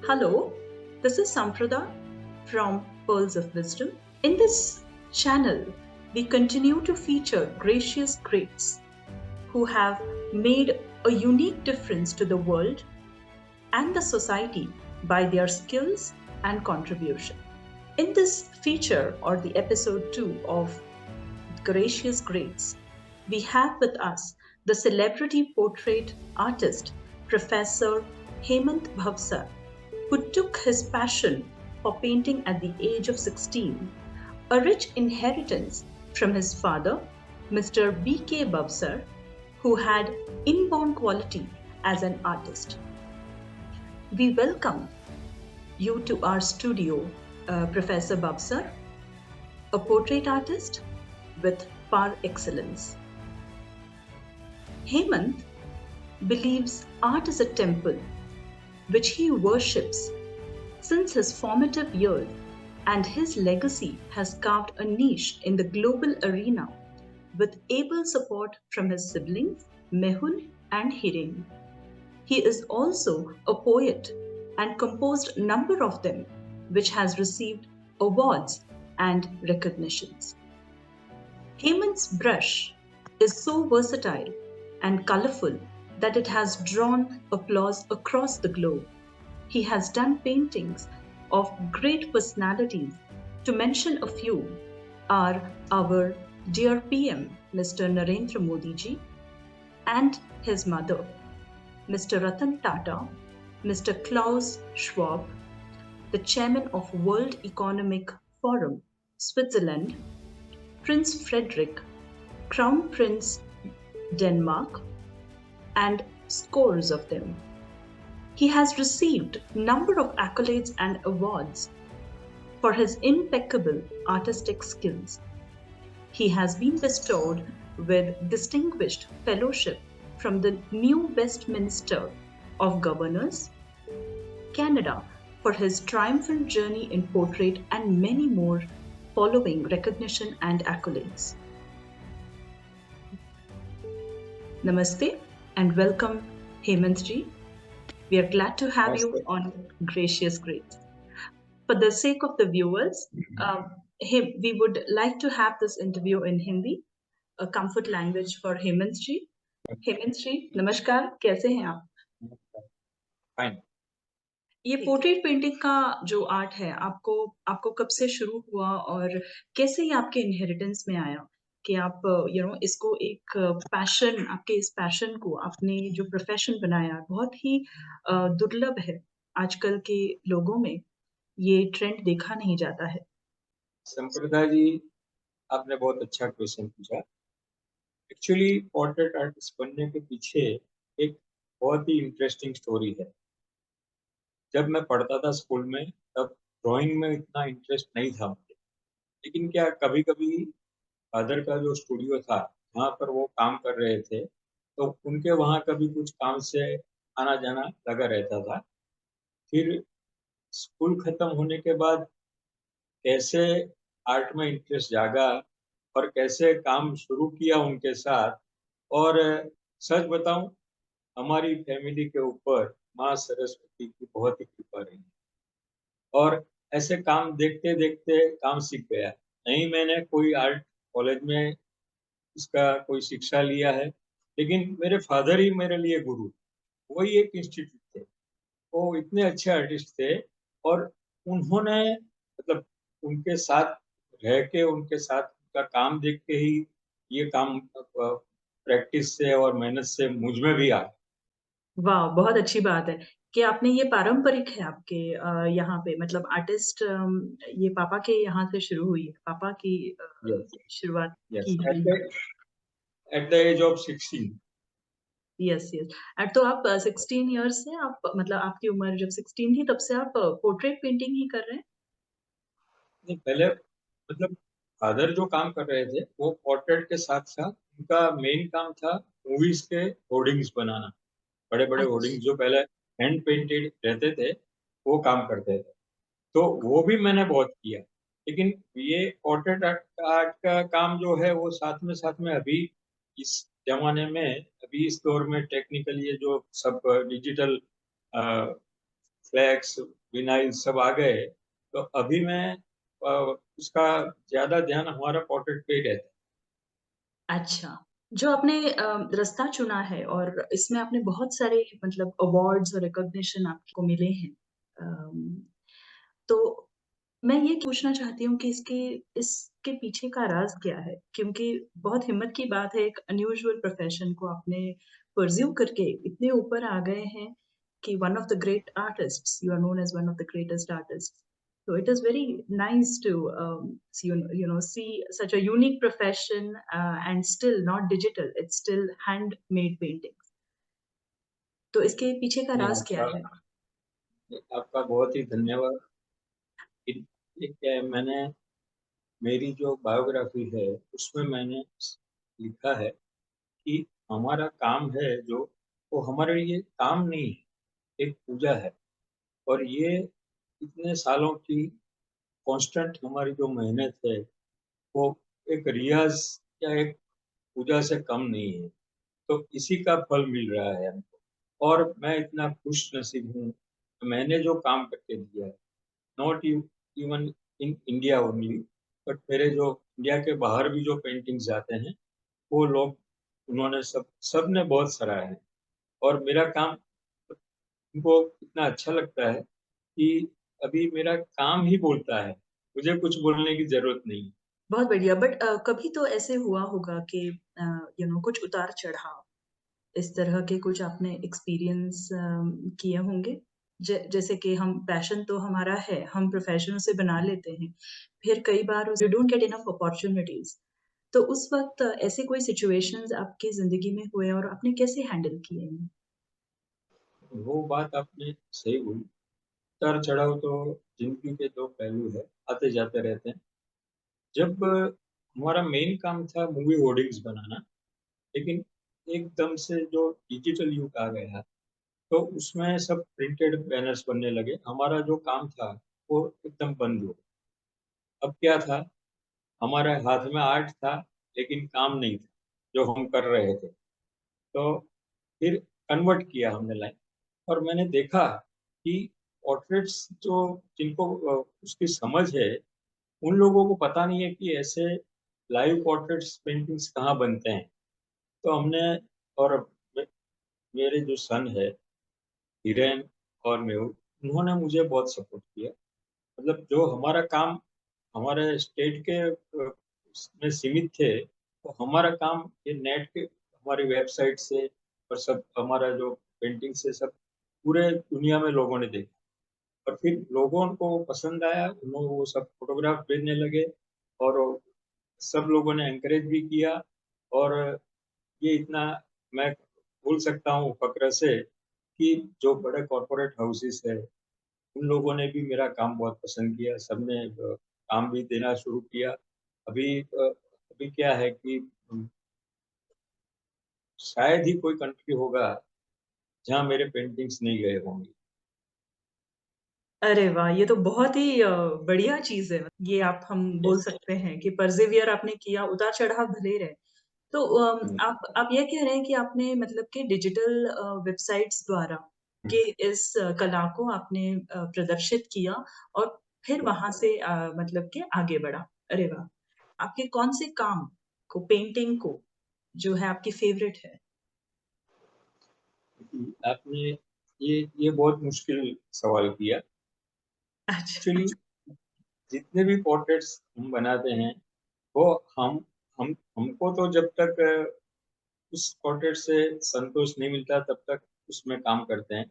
Hello, this is Samprada from Pearls of Wisdom. In this channel, we continue to feature gracious greats who have made a unique difference to the world and the society by their skills and contribution. In this feature or the episode 2 of Gracious Greats, we have with us the celebrity portrait artist Professor Hemant Bhavsar, who took his passion for painting at the age of 16, a rich inheritance from his father, Mr. B.K. Bhavsar, who had inborn quality as an artist. We welcome you to our studio, Professor Bhavsar, a portrait artist with par excellence. Hemant believes art is a temple which he worships since his formative years, and his legacy has carved a niche in the global arena with able support from his siblings Mehul and Hiren. He is also a poet and composed a number of them, which has received awards and recognitions. Hemant's brush is so versatile and colorful that it has drawn applause across the globe. He has done paintings of great personalities. To mention a few are our dear PM, Mr. Narendra Modi ji, and his mother, Mr. Ratan Tata, Mr. Klaus Schwab, the chairman of World Economic Forum, Switzerland, Prince Frederick, Crown Prince Denmark, and scores of them. He has received a number of accolades and awards for his impeccable artistic skills. He has been bestowed with distinguished fellowship from the New Westminster of Governors, Canada, for his triumphant journey in portrait and many more following recognition and accolades. Namaste and welcome, Hemant ji. We are glad to have you on Gracious Greats. For the sake of the viewers, we would like to have this interview in Hindi, a comfort language for Hemant ji. Hemant ji, namaskar, कैसे हैं आप? Fine. ये portrait painting का जो art है, आपको कब से शुरू हुआ और कैसे ये आपके इनहेरिटेंस में आया कि आप इसको एक पैशन, आपके इस पैशन को आपने जो प्रोफेशन बनाया, बहुत ही दुर्लभ है आजकल के लोगों में, ये ट्रेंड देखा नहीं जाता है। संप्रदा जी, आपने बहुत अच्छा क्वेश्चन पूछा। एक्चुअली पोर्ट्रेट आर्टिस्ट बनने के पीछे एक बहुत ही इंटरेस्टिंग स्टोरी है। जब मैं पढ़ता था स्कूल में, तब ड्राइंग में इतना इंटरेस्ट नहीं था मुझे, लेकिन क्या कभी-कभी फादर का जो स्टूडियो था, वहाँ पर वो काम कर रहे थे, तो उनके वहाँ कभी कुछ काम से आना-जाना लगा रहता था। फिर स्कूल खत्म होने के बाद कैसे आर्ट में इंटरेस्ट जागा और कैसे काम शुरू किया उनके साथ। और सच बताऊं, हमारी फैमिली के ऊपर माँ सरस्वती की बहुत ही कृपा रही और ऐसे काम देखते देखते काम सीख गया। नहीं मैंने कोई आर्ट कॉलेज में इसका कोई शिक्षा लिया है, लेकिन मेरे फादर ही मेरे लिए गुरु, वही एक इंस्टीट्यूट थे। वो इतने अच्छे आर्टिस्ट थे और उन्होंने मतलब उनके साथ रह के, उनके साथ उनका काम देख के ही ये काम प्रैक्टिस से और मेहनत से मुझ में भी आया। वाह! बहुत अच्छी बात है कि आपने ये पारंपरिक है आपके यहाँ पे, मतलब आर्टिस्ट ये पापा के यहाँ से शुरू हुई है, पापा की यस, शुरुआत यस, की एट गई द है। Age of 16। Yes, yes. तो आप 16 इयर्स से आप, मतलब आपकी उम्र जब 16 थी तब से आप पोर्ट्रेट पेंटिंग ही कर रहे हैं? नहीं, पहले मतलब फादर जो काम कर रहे थे, वो पोर्ट्रेट के साथ-साथ उनका मेन काम था मूवीज़ के होर्डिंग्स बनाना। बड़े-बड़े होर्डिंग्स जो पहले हैंड पेंटेड रहते थे, वो काम करते थे। तो वो भी मैंने बहुत किया, लेकिन ये पोर्ट्रेट आर्ट आर्ट का काम जो है वो साथ में अभी इस ज़माने में, अभी इस दौर में टेक्निकल ये जो सब डिजिटल फ्लैक्स, विनाइल सब आ गए, तो अभी मैं उसका ज़्यादा ध्यान हमारा पोर्ट्रेट पे ही रहता अच्छा, जो आपने रास्ता चुना है और इसमें आपने बहुत सारे मतलब अवार्ड्स और रिकॉग्निशन आपको मिले हैं। तो मैं ये पूछना चाहती हूँ कि इसके पीछे का राज़ क्या है? क्योंकि बहुत हिम्मत की बात है, एक अनयूजुअल प्रोफ़ेशन को आपने परस्यू करके इतने ऊपर आ गए हैं कि one of the great artists, you are known as one of the greatest artists. So it is very nice to see such a unique profession and still not digital. It's still handmade paintings. तो इसके पीछे का है। राज़ क्या है? आपका बहुत ही धन्यवाद। ये क्या है, मैंने मेरी जो बायोग्राफी है उसमें मैंने लिखा है कि हमारा काम है जो, वो हमारे लिए काम नहीं है, एक पूजा है। और ये इतने सालों की कांस्टेंट हमारी जो मेहनत है, वो एक रियाज या एक पूजा से कम नहीं है। तो इसी का फल मिल रहा है हमको, और मैं इतना खुश नसीब हूँ। मैंने जो काम करके दिया है, not even in India only, but मेरे जो इंडिया के बाहर भी जो पेंटिंग्स जाते हैं, वो लोग, उन्होंने सब ने बहुत सराहा है। और मेरा काम उनको इतना अच्छा लगता है कि अभी मेरा काम ही बोलता है, मुझे कुछ बोलने की जरूरत नहीं। बहुत बढ़िया बट कभी तो ऐसे हुआ होगा कि कुछ उतार-चढ़ाव इस तरह के कुछ आपने एक्सपीरियंस किए होंगे? जैसे कि हम पैशन तो हमारा है, हम प्रोफ़ेशन उसे बना लेते हैं। फिर कई बार we don't get enough opportunities. तो उस वक़्त ऐसे कोई सिचुएशंस आपकी ज़िंदगी में हुए और आपने कैसे हैंडल किए इन्हें? वो बात आपने सही बोली। उतार चढ़ाव तो जिंदगी के दो पहलू है, आते जाते रहते हैं। जब हमारा मेन काम था मूवी होर्डिंग्स बनाना, लेकिन एकदम से जो डिजिटल युग आ गया, तो उसमें सब प्रिंटेड बैनर्स बनने लगे। हमारा जो काम था वो एकदम बंद हो गया। अब क्या था, हमारे हाथ में आर्ट था, लेकिन काम नहीं था जो हम कर रहे थे। तो फिर कन्वर्ट किया हमने लाइन, और मैंने देखा कि पोर्ट्रेट्स जो, जिनको उसकी समझ है, उन लोगों को पता नहीं है कि ऐसे लाइव पोर्ट्रेट्स पेंटिंग्स कहाँ बनते हैं। तो हमने, और मेरे जो सन है हिरेन और मेहुल, उन्होंने मुझे बहुत सपोर्ट किया। मतलब जो हमारा काम हमारे स्टेट के में सीमित थे, तो हमारा काम ये नेट के, हमारी वेबसाइट से, और सब हमारा जो पेंटिंग से सब पूरे दुनिया में लोगों ने देखा। और फिर लोगों को पसंद आया, उन्होंने वो सब फोटोग्राफ भेजने लगे, और सब लोगों ने एनकरेज भी किया। और ये इतना मैं बोल सकता हूँ फक्र से कि जो बड़े कॉरपोरेट हाउसेस है, उन लोगों ने भी मेरा काम बहुत पसंद किया। सबने काम भी देना शुरू किया। अभी क्या है कि शायद ही कोई कंट्री होगा जहाँ मेरे पेंटिंग्स नहीं गए होंगे। अरे वाह! ये तो बहुत ही बढ़िया चीज़ है। ये आप हम बोल सकते हैं कि परसेवियर आपने किया, उतार-चढ़ाव भले ही रहे। तो आप ये कह रहे हैं कि आपने मतलब कि डिजिटल वेबसाइट्स द्वारा के इस कला को आपने प्रदर्शित किया और फिर वहाँ से मतलब कि आगे बढ़ा। अरे वाह! आपके कौन से काम को, पेंटिंग को जो है आपकी फ़ेवरेट है? आपने ये बहुत मुश्किल सवाल किया। अच्छा, एक्चुअली जितने भी पोर्ट्रेट्स हम बनाते हैं, वो हमको तो जब तक उस पोर्ट्रेट से संतोष नहीं मिलता, तब तक उसमें काम करते हैं।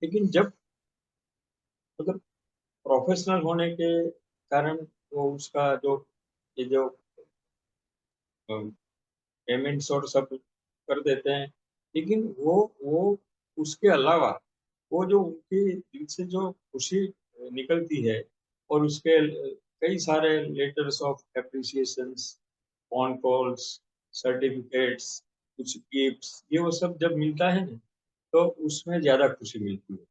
लेकिन जब, मतलब प्रोफेशनल होने के कारण, वो उसका जो, ये जो पेमेंट्स और सब कर देते हैं, लेकिन वो उसके अलावा, वो जो उनके दिल से जो खुशी निकलती है, और उसके कई सारे letters of appreciations, phone calls, certificates, कुछ गिफ्ट्स, ये वो सब जब मिलता है ना, तो उसमें ज्यादा खुशी मिलती है।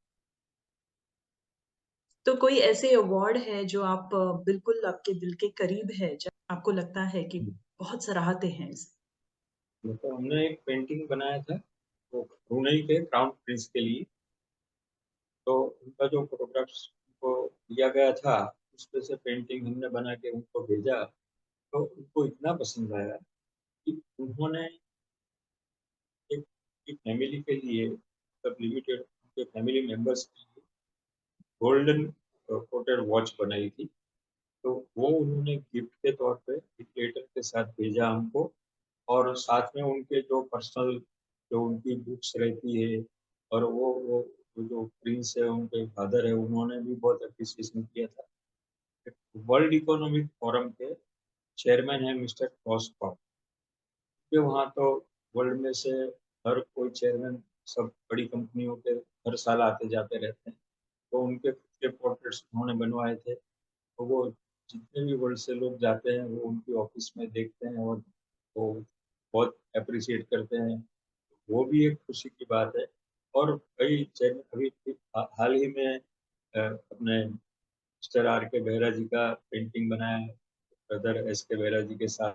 तो कोई ऐसे अवार्ड है जो आप बिल्कुल आपके दिल के करीब है, जब आपको लगता है कि बहुत सराहते हैं इसे? तो हमने एक पेंटिंग बनाया था, वो ब्रुनई के क्राउन प्रिंस के लिए। तो उनका जो फोटोग्राफ्स को लिया गया था, उस पे से पेंटिंग हमने बना के उनको भेजा, तो उनको इतना पसंद आया कि उन्होंने एक एक फैमिली के लिए, मतलब लिमिटेड उनके फैमिली मेंबर्स के लिए गोल्डन कोटेड वॉच बनाई थी। तो वो उन्होंने गिफ्ट के तौर पे एक लेटर के साथ भेजा हमको, और साथ में उनके जो पर्सनल, जो उनकी बुक्स रहती है, और वो जो प्रिंस है उनके फादर है, उन्होंने भी बहुत अप्रिसिएशन किया था। वर्ल्ड इकोनॉमिक फोरम के चेयरमैन है मिस्टर क्रॉसकॉट, के वहाँ तो वर्ल्ड में से हर कोई चेयरमैन, सब बड़ी कंपनियों के हर साल आते जाते रहते हैं। तो उनके खुद के पोर्ट्रेट्स उन्होंने बनवाए थे। तो वो जितने भी वर्ल्ड से लोग जाते हैं वो उनकी ऑफिस में देखते हैं, और वो बहुत अप्रिशिएट करते हैं। वो भी एक खुशी की बात है। और कई चैनल अभी हाल ही में अपने मिस्टर आर के बेहरा जी का पेंटिंग बनाया है, ब्रदर एस के बेहरा जी के साथ।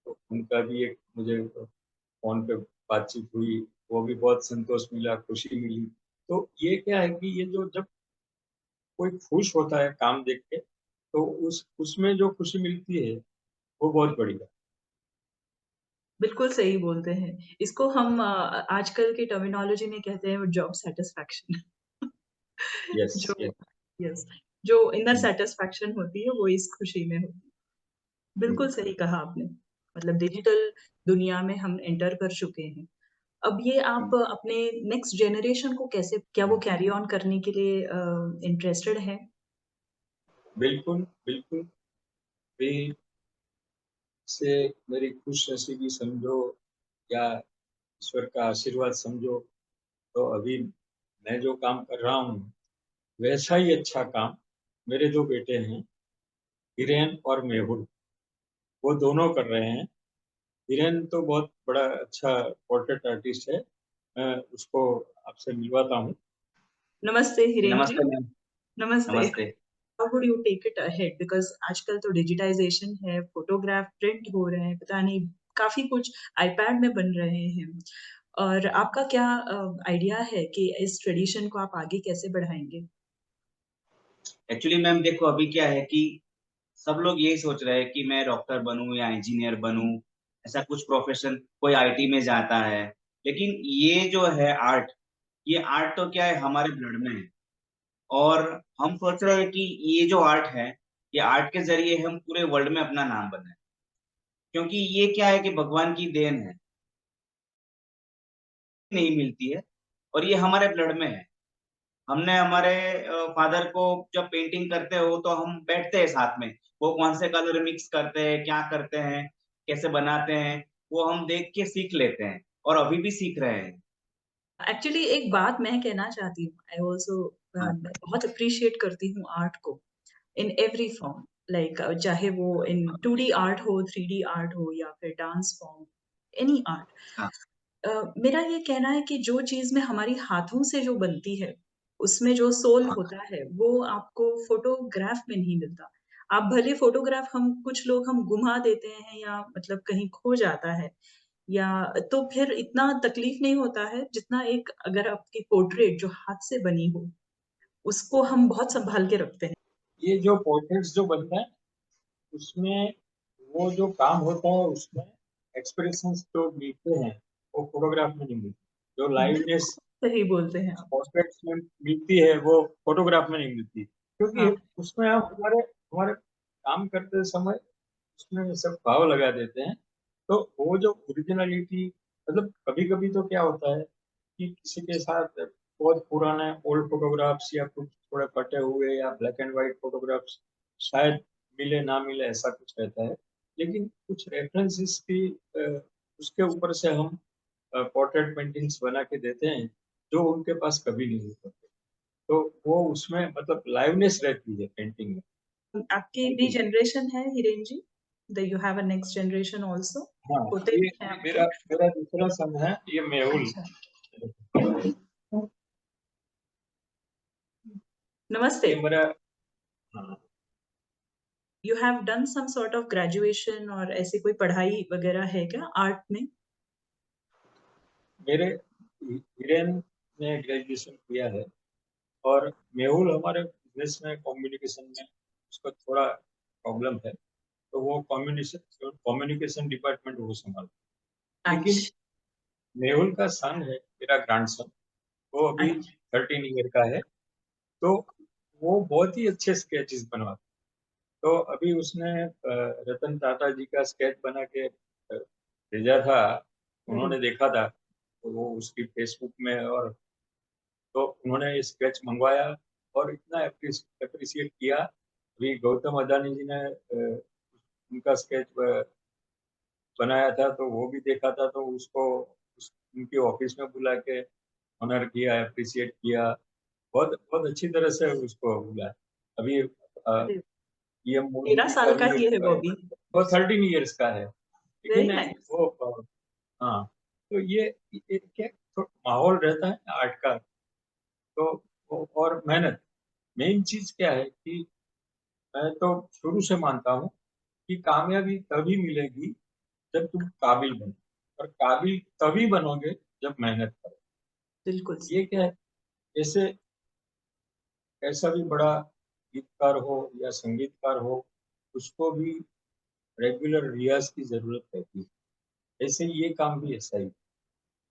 तो उनका भी एक मुझे फ़ोन पे बातचीत हुई, वो भी बहुत संतोष मिला, खुशी मिली। तो ये क्या है कि ये जो जब कोई खुश होता है काम देख के, तो उस उसमें जो खुशी मिलती है, वो बहुत बड़ी है। बिल्कुल सही बोलते हैं। इसको हम आजकल की टर्मिनोलॉजी में कहते हैं जॉब सैटिस्फैक्शन। यस, जो यस। यस, जो इनर हुँ, सैटिस्फैक्शन होती है वो इस खुशी में होती है। हुँ, बिल्कुल सही कहा आपने। मतलब डिजिटल दुनिया में हम एंटर कर चुके हैं। अब ये हुँ। आप अपने नेक्स्ट जनरेशन को कैसे क्या वो कैरी ऑन करने के लिए इंटरेस्टेड हैं? बिल्कुल, बिल्कुल। भी से मेरी खुशनसीबी समझो या ईश्वर का आशीर्वाद समझो, तो अभी मैं जो काम कर रहा हूँ, वैसा ही अच्छा काम मेरे 2 बेटे हैं, हिरेन और मेहुल, वो दोनों कर रहे हैं। हिरेन तो बहुत बड़ा अच्छा पोर्ट्रेट आर्टिस्ट है। मैं उसको आपसे मिलवाता हूँ। नमस्ते जी, हिरेन जी। नमस्ते मैम। नमस्ते। नमस्ते। How would you take it ahead? Because आजकल तो डिजिटाइज़ेशन है, फ़ोटोग्राफ प्रिंट हो रहे हैं, पता नहीं काफ़ी कुछ आईपैड में बन रहे हैं। और आपका क्या आइडिया है कि इस ट्रेडिशन को आप आगे कैसे बढ़ाएँगे? एक्चुअली मैम देखो अभी क्या है कि सब लोग यही सोच रहे हैं कि मैं डॉक्टर बनूँ या इंजीनियर बनूँ, ऐसा कुछ प्रोफ़ेशन कोई आईटी में जाता है। लेकिन ये जो है आर्ट, ये आर्ट तो क्या है हमारे ब्लड में है और हम सोच रहे हैं कि ये जो आर्ट है, ये आर्ट के ज़रिए हम पूरे वर्ल्ड में अपना नाम बनाएँ। क्योंकि ये क्या है कि भगवान की देन है, नहीं मिलती है और ये हमारे ब्लड में है। हमने हमारे फादर को जब पेंटिंग करते हो तो हम बैठते हैं साथ में। वो कौन से कलर मिक्स करते हैं, क्या करते हैं, कैसे बनाते हैं, वो हम देख के सीख लेते हैं और अभी भी सीख रहे हैं। एक्चुअली एक बात मैं कहना चाहती हूँ, आई ऑल्सो हाँ, मैं बहुत एप्रिशिएट करती हूँ आर्ट को इन एवरी फॉर्म, लाइक चाहे वो इन 2D आर्ट हो, 3D आर्ट हो या फिर डांस फॉर्म, एनी आर्ट। हाँ, मेरा ये कहना है कि जो चीज़ में हमारी हाथों से जो बनती है, उसमें जो सोल हाँ, होता है, वो आपको फ़ोटोग्राफ में नहीं मिलता। आप भले फ़ोटोग्राफ हम कुछ लोग हम गुमा देते हैं या मतलब कहीं खो जाता है या तो फिर इतना तकलीफ़ नहीं होता है, जितना एक अगर आपकी पोर्ट्रेट जो हाथ से बनी हो, उसको हम बहुत सँभाल के रखते हैं। ये जो पोर्ट्रेट्स जो बनता है, उसमें वो जो काम होता है, उसमें एक्सप्रेशंस जो मिलते हैं, वो फ़ोटोग्राफ में नहीं मिलते। जो बिल्कुल लाइवनेस सही बोलते हैं आप। पोर्ट्रेट्स में मिलती है, वो फ़ोटोग्राफ में नहीं मिलती। क्योंकि हाँ, उसमें हम हमारे हमारे काम करते समय उसमें सब भाव लगा देते हैं। तो वो जो ओरिजिनैलिटी, मतलब कभी-कभी तो क्या होता है कि किसी के साथ बहुत पुराने ओल्ड फ़ोटोग्राफ्स या कुछ थोड़े कटे हुए या ब्लैक एंड व्हाइट फ़ोटोग्राफ्स शायद मिले ना मिले, ऐसा कुछ रहता है। लेकिन कुछ रेफ़रेंसेस की उसके ऊपर से हम पोर्ट्रेट पेंटिंग्स बना के देते हैं, जो उनके पास कभी नहीं हो पाते। तो वो उसमें मतलब लाइवनेस रहती है पेंटिंग में। आपकी भी जनरेशन है Hiren ji? You have a next generation also? हाँ, पोते ये भी हैं ये आपके? मेरा मेरा दूसरा सन है, ये मेहुल। अच्छा। नमस्ते। ये मेरा, हाँ, you have done some sort of graduation और ऐसी कोई पढ़ाई वगैरह है क्या आर्ट में? मेरे हिरेन ने ग्रेजुएशन किया है, और मेहुल हमारे बिजनेस में कम्युनिकेशन में उसको थोड़ा प्रॉब्लम है, तो वो कम्युनिकेशन डिपार्टमेंट वो संभालता है। लेकिन अच्छा मेहुल का सन है, मेरा ग्रैंडसन, वो अभी अच्छा 13 ईयर का है, तो वो बहुत ही अच्छे स्केचेस बनवाता है। तो अभी उसने रतन टाटा जी का स्केच बना के भेजा था, वेरी उन्होंने देखा था, तो वो उसकी फेसबुक में, और तो उन्होंने ये स्केच मंगवाया और इतना अप्रिशिएट किया। अभी गौतम अदानी जी ने उनका स्केच बनाया था, तो वो भी देखा था, तो उसको उनके ऑफिस में बुला के ऑनर किया, अप्रिशिएट किया, बहुत बहुत अच्छी तरह से उसको बुलाया। अभी वेरी पीएम मोदी 13 जी का साल का भी ही एक है वो अभी। वो 13 इयर्स का है, वेरी लेकिन नाइस। वो हाँ, तो ये क्या माहौल रहता है आर्ट का, तो और मेहनत, मेन चीज क्या है कि मैं तो शुरू से मानता हूँ कि कामयाबी तभी मिलेगी जब तुम काबिल बनो, और काबिल तभी बनोगे जब मेहनत करो। बिल्कुल ये क्या है, जैसे कैसा भी बड़ा गीतकार हो या संगीतकार हो, उसको भी रेगुलर रियाज की जरूरत रहती है। ऐसे ये काम भी ऐसा ही है।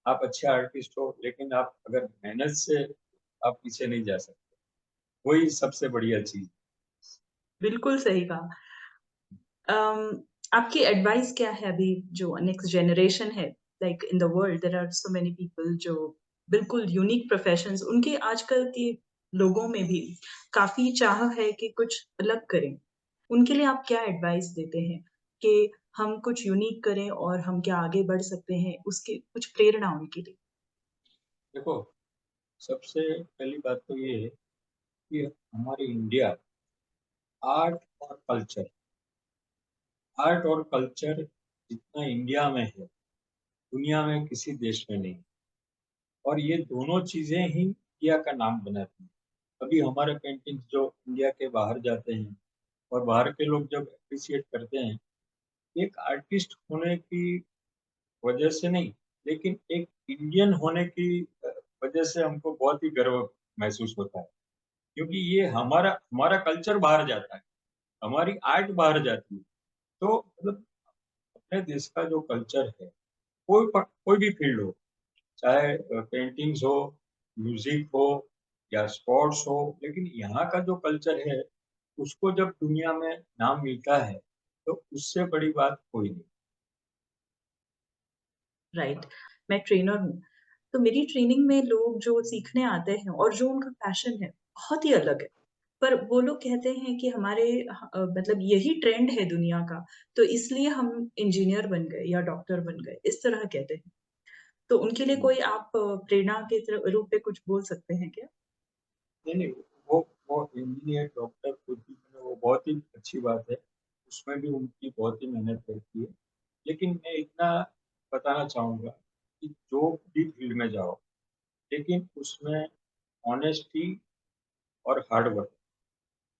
आप अच्छे आर्टिस्ट हो, लेकिन आप अगर मेहनत से आप पीछे नहीं जा सकते, वही सबसे बढ़िया चीज। बिल्कुल सही कहा। आपकी एडवाइस क्या है अभी जो नेक्स्ट जनरेशन है, like in the world there are so many people जो बिल्कुल यूनिक प्रोफेशंस, उनके आजकल के लोगों में भी काफी चाह है कि कुछ अलग करें। उनके लिए आप क्या एडवाइस देते हैं कि हम कुछ यूनिक करें और हम क्या आगे बढ़ सकते हैं, उसकी कुछ प्रेरणा उनके लिए? देखो, सबसे पहली बात तो ये है कि हमारे इंडिया, आर्ट और कल्चर, आर्ट और कल्चर जितना इंडिया में है, दुनिया में किसी देश में नहीं। और ये दोनों चीजें ही इंडिया का नाम बनाती हैं। अभी हमारे पेंटिंग्स जो इंडिया के बाहर जाते हैं, और बाहर के लोग जब अप्रिशिएट करते हैं, एक आर्टिस्ट होने की वजह से नहीं, लेकिन एक इंडियन होने की वजह से हमको बहुत ही गर्व महसूस होता है, क्योंकि ये हमारा हमारा कल्चर बाहर जाता है, हमारी आर्ट बाहर जाती है। तो मतलब अपने देश का जो कल्चर है, कोई भी फील्ड हो, चाहे पेंटिंग्स हो, म्यूजिक हो या स्पोर्ट्स हो, लेकिन यहाँ का जो कल्चर है, उसको जब दुनिया में नाम मिलता है, तो उससे बड़ी बात कोई नहीं। राइट। मैं ट्रेनर हूँ, तो मेरी ट्रेनिंग में लोग जो सीखने आते हैं और जो उनका पैशन है, बहुत ही अलग है। पर वो लोग कहते हैं कि हमारे मतलब यही ट्रेंड है दुनिया का, तो इसलिए हम इंजीनियर बन गए या डॉक्टर बन गए, इस तरह कहते हैं। तो उनके लिए कोई आप प्रेरणा के रूप में कुछ बोल सकते हैं क्या? नहीं नहीं, वो वो इंजीनियर डॉक्टर कुछ भी बने, वो बहुत ही अच्छी बात है, उसमें भी उनकी बहुत ही मेहनत रहती है। लेकिन मैं इतना बताना चाहूँगा कि जो भी फील्ड में जाओ, लेकिन उसमें ऑनेस्टी और हार्ड वर्क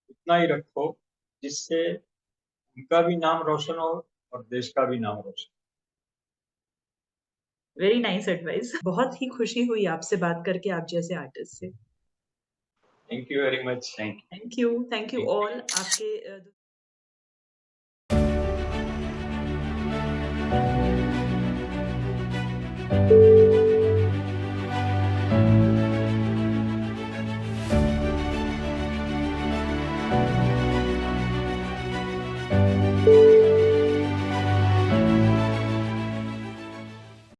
उतना ही रखो, जिससे उनका भी नाम रोशन हो और देश का भी नाम रोशन। Very nice advice. बहुत ही खुशी हुई आपसे बात करके, आप जैसे आर्टिस्ट से। Thank you very much. Thank thank you thank all. आपके